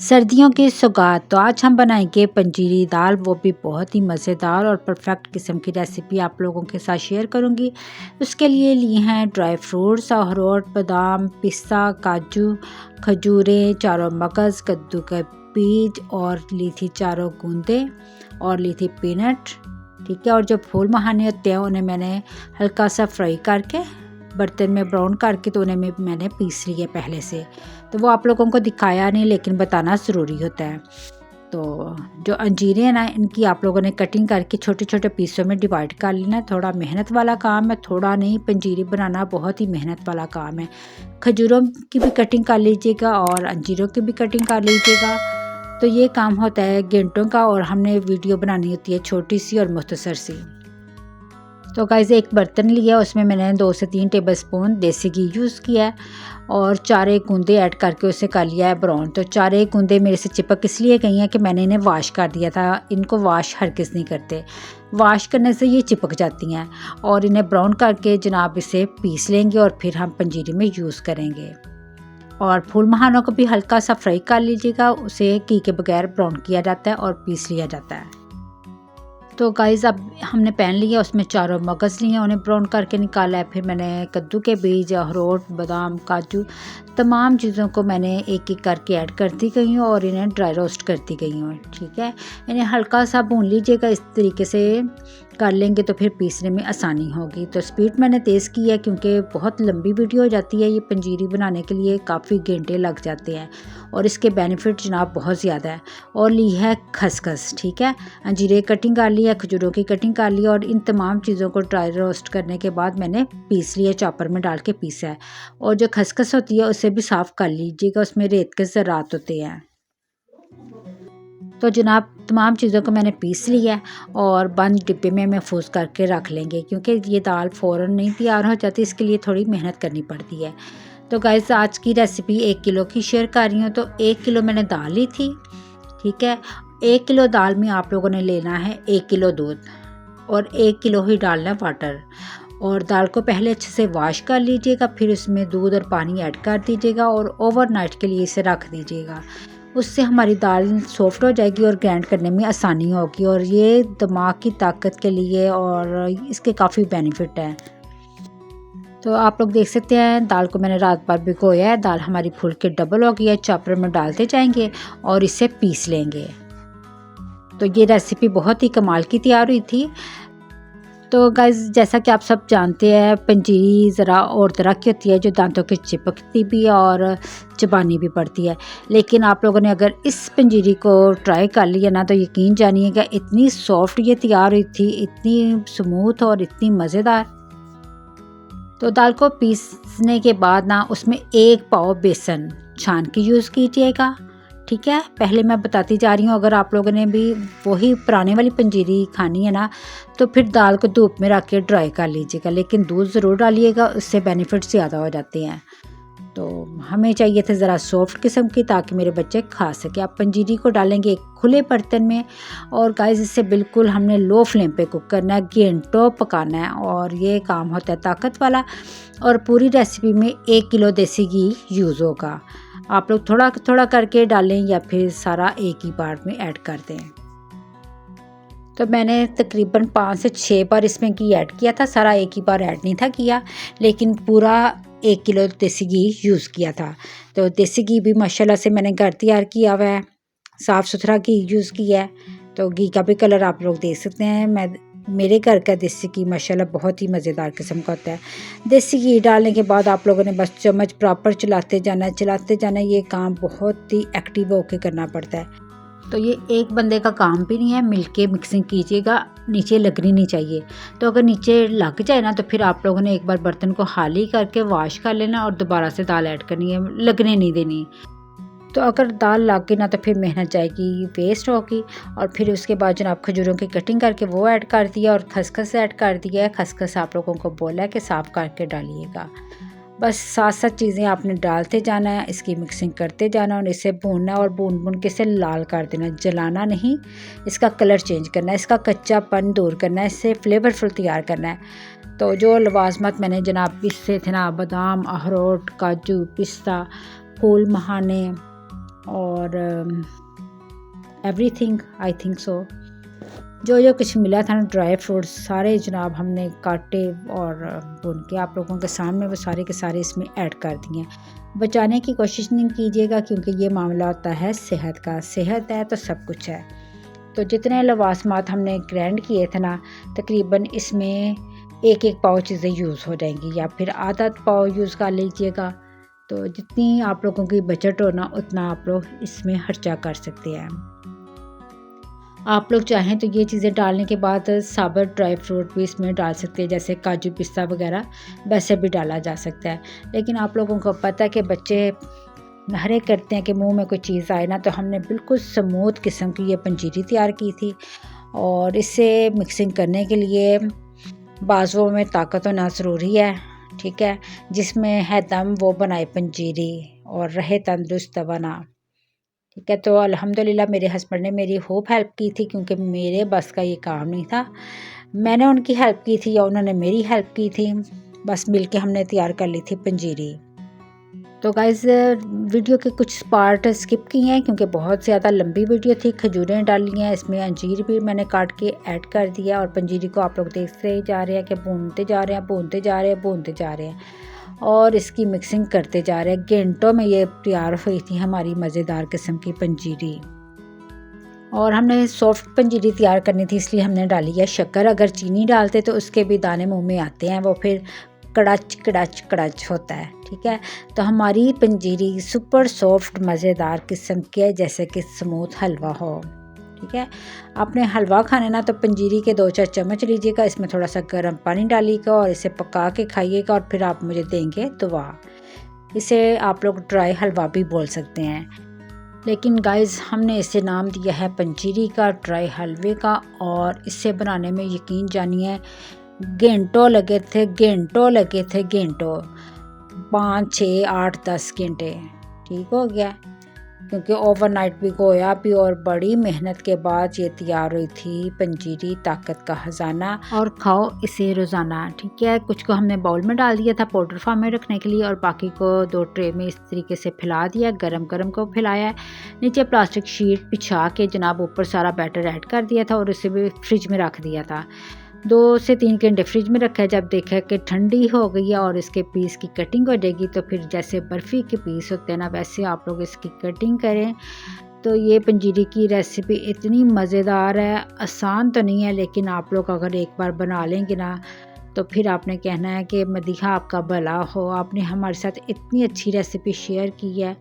सर्दियों की सौगात। तो आज हम बनाएंगे पंजीरी दाल, वो भी बहुत ही मज़ेदार और परफेक्ट किस्म की रेसिपी आप लोगों के साथ शेयर करूंगी। उसके लिए लिए हैं ड्राई फ्रूट्स, अखरोट, बादाम, पिस्ता, काजू, खजूरें, चारों मगज़, कद्दू के बीज और ली थी चारों गूंदे और ली थी पीनट। ठीक है, और जो फूल मखाने होते हैं उन्हें मैंने हल्का सा फ्राई करके बर्तन में ब्राउन करके तो उन्हें मैंने पीस लिया पहले से। तो वो आप लोगों को दिखाया नहीं, लेकिन बताना ज़रूरी होता है। तो जो अंजीरें हैं ना, इनकी आप लोगों ने कटिंग करके छोटे छोटे पीसों में डिवाइड कर लेना है। थोड़ा मेहनत वाला काम है, थोड़ा नहीं, पंजीरी बनाना बहुत ही मेहनत वाला काम है। खजूरों की भी कटिंग कर लीजिएगा और अंजीरों की भी कटिंग कर लीजिएगा। तो ये काम होता है घंटों का, और हमने वीडियो बनानी होती है छोटी सी और मुख्तसर सी। तो गाइस एक बर्तन लिया, उसमें मैंने 2 से 3 टेबलस्पून देसी घी यूज़ किया है और 4 एक गूंदे ऐड करके उसे कर लिया है ब्राउन। तो 4 एक गूंदे मेरे से चिपक इसलिए गई हैं कि मैंने इन्हें वॉश कर दिया था। इनको वॉश हरगिज़ नहीं करते, वॉश करने से ये चिपक जाती हैं। और इन्हें ब्राउन करके जनाब इसे पीस लेंगे और फिर हम पंजीरी में यूज़ करेंगे। और फूल मखानों को भी हल्का सा फ्राई कर लीजिएगा, उसे घी के बगैर ब्राउन किया जाता है और पीस लिया जाता है। तो गाइस अब हमने पैन लिया, उसमें चारों मगज़ लिए, उन्हें ब्राउन करके निकाला है। फिर मैंने कद्दू के बीज, अखरोट, बादाम, काजू, तमाम चीज़ों को मैंने एक एक करके ऐड करती गई हूँ और इन्हें ड्राई रोस्ट करती गई हूँ। ठीक है, इन्हें हल्का सा भून लीजिएगा, इस तरीके से कर लेंगे तो फिर पीसने में आसानी होगी। तो स्पीड मैंने तेज़ की है क्योंकि बहुत लंबी वीडियो हो जाती है। ये पंजीरी बनाने के लिए काफ़ी घंटे लग जाते हैं और इसके बेनिफिट जनाब बहुत ज़्यादा है। और ली है खसखस। ठीक है, अंजीरे कटिंग कर ली है, खजूरों की कटिंग कर ली, और इन तमाम चीज़ों को ड्राई रोस्ट करने के बाद मैंने पीस लिया, चॉपर में डाल के पीसा है। और जो खसखस होती है उसे भी साफ़ कर लीजिएगा, उसमें रेत के ज़रात होते हैं। तो जनाब तमाम चीज़ों को मैंने पीस लिया है और बंद डिब्बे में महफूज करके रख लेंगे, क्योंकि ये दाल फ़ौरन नहीं तैयार हो जाती, इसके लिए थोड़ी मेहनत करनी पड़ती है। तो गाइस आज की रेसिपी 1 किलो की शेयर कर रही हूँ। तो 1 किलो मैंने दाल ली थी। ठीक है, 1 किलो दाल में आप लोगों ने लेना है 1 किलो दूध और 1 किलो ही डालना है वाटर। और दाल को पहले अच्छे से वॉश कर लीजिएगा, फिर उसमें दूध और पानी ऐड कर दीजिएगा और ओवरनाइट के लिए इसे रख दीजिएगा। उससे हमारी दाल सॉफ्ट हो जाएगी और ग्राइंड करने में आसानी होगी, और ये दिमाग की ताकत के लिए और इसके काफ़ी बेनिफिट हैं। तो आप लोग देख सकते हैं दाल को मैंने रात भर भिगोया है, दाल हमारी फुल के डबल हो गई है। चॉपर में डालते जाएंगे और इसे पीस लेंगे। तो ये रेसिपी बहुत ही कमाल की तैयार हुई थी। तो गाइस जैसा कि आप सब जानते हैं, पंजीरी ज़रा और तरह की होती है, जो दांतों के चिपकती भी है और चबानी भी पड़ती है। लेकिन आप लोगों ने अगर इस पंजीरी को ट्राई कर लिया ना, तो यकीन जानिएगा इतनी सॉफ्ट ये तैयार हुई थी, इतनी स्मूथ और इतनी मज़ेदार। तो दाल को पीसने के बाद ना उसमें 1 पाव बेसन छान के यूज़ कीजिएगा। ठीक है, पहले मैं बताती जा रही हूँ, अगर आप लोगों ने भी वही पुराने वाली पंजीरी खानी है ना, तो फिर दाल को धूप में रख के ड्राई कर लीजिएगा, लेकिन दूध ज़रूर डालिएगा, उससे बेनिफिट ज़्यादा हो जाते हैं। तो हमें चाहिए थे ज़रा सॉफ्ट किस्म की, ताकि मेरे बच्चे खा सके। आप पंजीरी को डालेंगे एक खुले बर्तन में, और गाइस इसे बिल्कुल हमने लो फ्लेम पे कुक करना है, घंटों पकाना है, और ये काम होता है ताकत वाला। और पूरी रेसिपी में 1 किलो देसी घी यूज़ होगा। आप लोग थोड़ा थोड़ा करके डालें या फिर सारा एक ही बार में ऐड कर दें। तो मैंने तकरीबन 5 से 6 बार इसमें घी ऐड किया था, सारा एक ही बार ऐड नहीं था किया, लेकिन पूरा 1 किलो देसी घी यूज़ किया था। तो देसी घी भी माशाल्लाह से मैंने घर तैयार किया हुआ है, साफ़ सुथरा घी यूज़ किया है। तो घी का भी कलर आप लोग देख सकते हैं। मेरे घर का देसी घी माशाल्लाह बहुत ही मज़ेदार किस्म का होता है। देसी घी डालने के बाद आप लोगों ने बस चम्मच प्रॉपर चलाते जाना है। ये काम बहुत ही एक्टिव होकर करना पड़ता है। तो ये एक बंदे का काम भी नहीं है, मिलके मिक्सिंग कीजिएगा, नीचे लगनी नहीं चाहिए। तो अगर नीचे लग जाए ना, तो फिर आप लोगों ने एक बार बर्तन को खाली करके वॉश कर लेना और दोबारा से दाल ऐड करनी है, लगने नहीं देनी। तो अगर दाल लग गई ना, तो फिर मेहनत जाएगी, वेस्ट होगी। और फिर उसके बाद जनाब खजूरों की कटिंग करके वो ऐड कर दिया और खसखस ऐड कर दिया है। खसखस आप लोगों को बोला है कि साफ़ करके डालिएगा। बस 7 चीज़ें आपने डालते जाना है, इसकी मिक्सिंग करते जाना और इसे भूनना और भून के इसे लाल कर देना, जलाना नहीं, इसका कलर चेंज करना है, इसका कच्चापन दूर करना है, इससे फ्लेवरफुल तैयार करना है। तो जो लवाजमत मैंने जनाब इससे थे ना, बादाम, अखरोट, काजू, पिस्ता, फूल मखाने, और एवरीथिंग आई थिंक सो। जो कुछ मिला था ना ड्राई फ्रूट्स सारे जनाब हमने काटे और भून के आप लोगों के सामने वो सारे के सारे इसमें ऐड कर दिए। बचाने की कोशिश नहीं कीजिएगा क्योंकि ये मामला होता है सेहत का, सेहत है तो सब कुछ है। तो जितने लवासमात हमने ग्राइंड किए थे ना तकरीबन इसमें एक पाव चीज़ें यूज़ हो जाएंगी या फिर आधा पाव यूज़ कर लीजिएगा। तो जितनी आप लोगों की बजट हो ना उतना आप लोग इसमें खर्चा कर सकते हैं। आप लोग चाहें तो ये चीज़ें डालने के बाद साबुत ड्राई फ्रूट भी इसमें डाल सकते हैं, जैसे काजू पिस्ता वगैरह वैसे भी डाला जा सकता है। लेकिन आप लोगों को पता है कि बच्चे नखरे करते हैं कि मुंह में कोई चीज़ आए ना, तो हमने बिल्कुल स्मूथ किस्म की ये पंजीरी तैयार की थी। और इससे मिक्सिंग करने के लिए बाजुओं में ताकत होना ज़रूरी है, ठीक है। जिसमें है दम वो बनाए पंजीरी और रहे तंदुरुस्त तवाना, ठीक है। तो अल्हम्दुलिल्लाह मेरे हस्बैंड ने मेरी खूब हेल्प की थी क्योंकि मेरे बस का ये काम नहीं था। मैंने उनकी हेल्प की थी या उन्होंने मेरी हेल्प की थी, बस मिलके हमने तैयार कर ली थी पंजीरी। तो गाइस वीडियो के कुछ पार्ट स्किप किए हैं क्योंकि बहुत ज़्यादा लंबी वीडियो थी। खजूरें डाली हैं इसमें, अंजीर भी मैंने काट के ऐड कर दिया और पंजीरी को आप लोग देखते ही जा रहे हैं कि भूनते जा रहे हैं, भूनते जा रहे हैं, भूनते जा रहे हैं और इसकी मिक्सिंग करते जा रहे हैं। घंटों में ये तैयार हुई थी हमारी मज़ेदार किस्म की पंजीरी। और हमने सॉफ्ट पंजीरी तैयार करनी थी इसलिए हमने डाली है शक्कर। अगर चीनी डालते तो उसके भी दाने मुंह में आते हैं, वो फिर कड़च कड़च कड़च होता है, ठीक है। तो हमारी पंजीरी सुपर सॉफ्ट मज़ेदार किस्म की है, जैसे कि स्मूथ हलवा हो, ठीक है। आपने हलवा खाने ना तो पंजीरी के 2-4 चम्मच लीजिएगा, इसमें थोड़ा सा गर्म पानी डालिएगा और इसे पका के खाइएगा और फिर आप मुझे देंगे दुआ। इसे आप लोग ड्राई हलवा भी बोल सकते हैं, लेकिन गाइस हमने इसे नाम दिया है पंजीरी का, ड्राई हलवे का। और इसे बनाने में यकीन जानिए घंटों लगे थे, घंटों लगे थे, घंटों 5, 6, 8, 10 घंटे, ठीक हो गया क्योंकि ओवरनाइट भी गोया भी और बड़ी मेहनत के बाद ये तैयार हुई थी पंजीरी, ताकत का खजाना। और खाओ इसे रोज़ाना, ठीक है। कुछ को हमने बाउल में डाल दिया था पाउडर फॉर्म में रखने के लिए और बाकी को 2 ट्रे में इस तरीके से फैला दिया, गरम गरम को फैलाया, नीचे प्लास्टिक शीट बिछा के जनाब ऊपर सारा बैटर ऐड कर दिया था और इसे भी फ्रिज में रख दिया था। 2 से 3 घंटे फ्रिज में रखा है। जब देखा कि ठंडी हो गई है और इसके पीस की कटिंग हो जाएगी तो फिर जैसे बर्फ़ी के पीस होते हैं ना वैसे आप लोग इसकी कटिंग करें। तो ये पंजीरी की रेसिपी इतनी मज़ेदार है, आसान तो नहीं है लेकिन आप लोग अगर एक बार बना लेंगे ना तो फिर आपने कहना है कि मदीहा आपका भला हो, आपने हमारे साथ इतनी अच्छी रेसिपी शेयर की है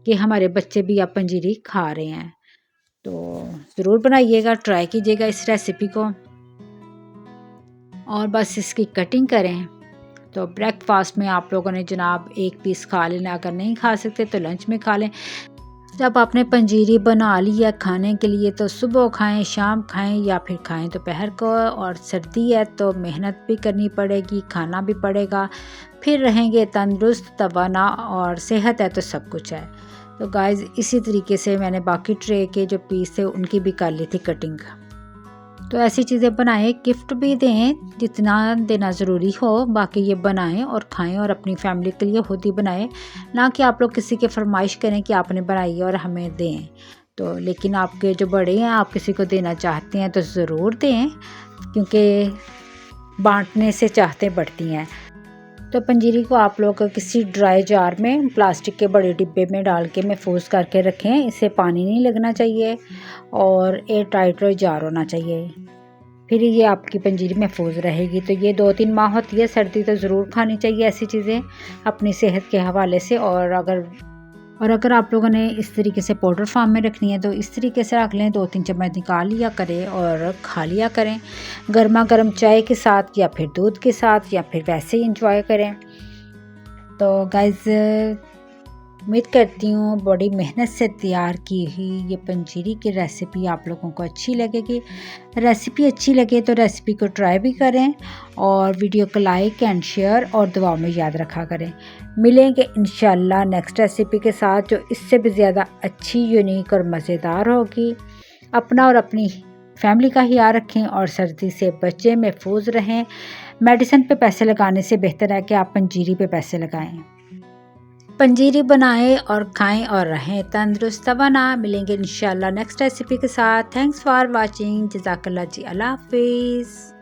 कि हमारे बच्चे भी अब पंजीरी खा रहे हैं। तो ज़रूर बनाइएगा, ट्राई कीजिएगा इस रेसिपी को और बस इसकी कटिंग करें। तो ब्रेकफास्ट में आप लोगों ने जनाब 1 पीस खा लेना, अगर नहीं खा सकते तो लंच में खा लें। जब आपने पंजीरी बना ली है खाने के लिए तो सुबह खाएं, शाम खाएं या फिर खाएं दोपहर को। और सर्दी है तो मेहनत भी करनी पड़ेगी, खाना भी पड़ेगा, फिर रहेंगे तंदुरुस्त तवाना और सेहत है तो सब कुछ है। तो गाइस इसी तरीके से मैंने बाकी ट्रे के जो पीस थे उनकी भी कर ली थी कटिंग। तो ऐसी चीज़ें बनाएं, गिफ्ट भी दें जितना देना ज़रूरी हो, बाकी ये बनाएं और खाएं और अपनी फैमिली के लिए खुद ही बनाएं, ना कि आप लोग किसी के फरमाइश करें कि आपने बनाई और हमें दें। तो लेकिन आपके जो बड़े हैं आप किसी को देना चाहते हैं तो ज़रूर दें क्योंकि बांटने से चाहते बढ़ती हैं। तो पंजीरी को आप लोग किसी ड्राई जार में प्लास्टिक के बड़े डिब्बे में डाल के महफूज करके रखें, इससे पानी नहीं लगना चाहिए और एयर टाइट जार होना चाहिए, फिर ये आपकी पंजीरी महफूज रहेगी। तो ये 2-3 माह होती है, सर्दी तो ज़रूर खानी चाहिए ऐसी चीज़ें अपनी सेहत के हवाले से। और अगर आप लोगों ने इस तरीके से पाउडर फॉर्म में रखनी है तो इस तरीके से रख लें, 2-3 चम्मच निकाल लिया करें और खा लिया करें गर्मा गर्म चाय के साथ या फिर दूध के साथ या फिर वैसे ही इंजॉय करें। तो गाइस उम्मीद करती हूँ बड़ी मेहनत से तैयार की हुई ये पंजीरी की रेसिपी आप लोगों को अच्छी लगेगी। रेसिपी अच्छी लगे तो रेसिपी को ट्राई भी करें और वीडियो को लाइक एंड शेयर और दुआ में याद रखा करें। मिलेंगे इंशाल्लाह नेक्स्ट रेसिपी के साथ जो इससे भी ज़्यादा अच्छी, यूनिक और मज़ेदार होगी। अपना और अपनी फैमिली का ख्याल रखें और सर्दी से बचें, महफूज रहें। मेडिसिन पे पैसे लगाने से बेहतर है कि आप पंजीरी पे पैसे लगाएं। पंजीरी बनाएं और खाएं और रहें तंदुरुस्त तवाना। मिलेंगे इंशाल्लाह नेक्स्ट रेसिपी के साथ। Thanks for watching. जज़ाकल्लाह जी। अल्लाह हाफिज़।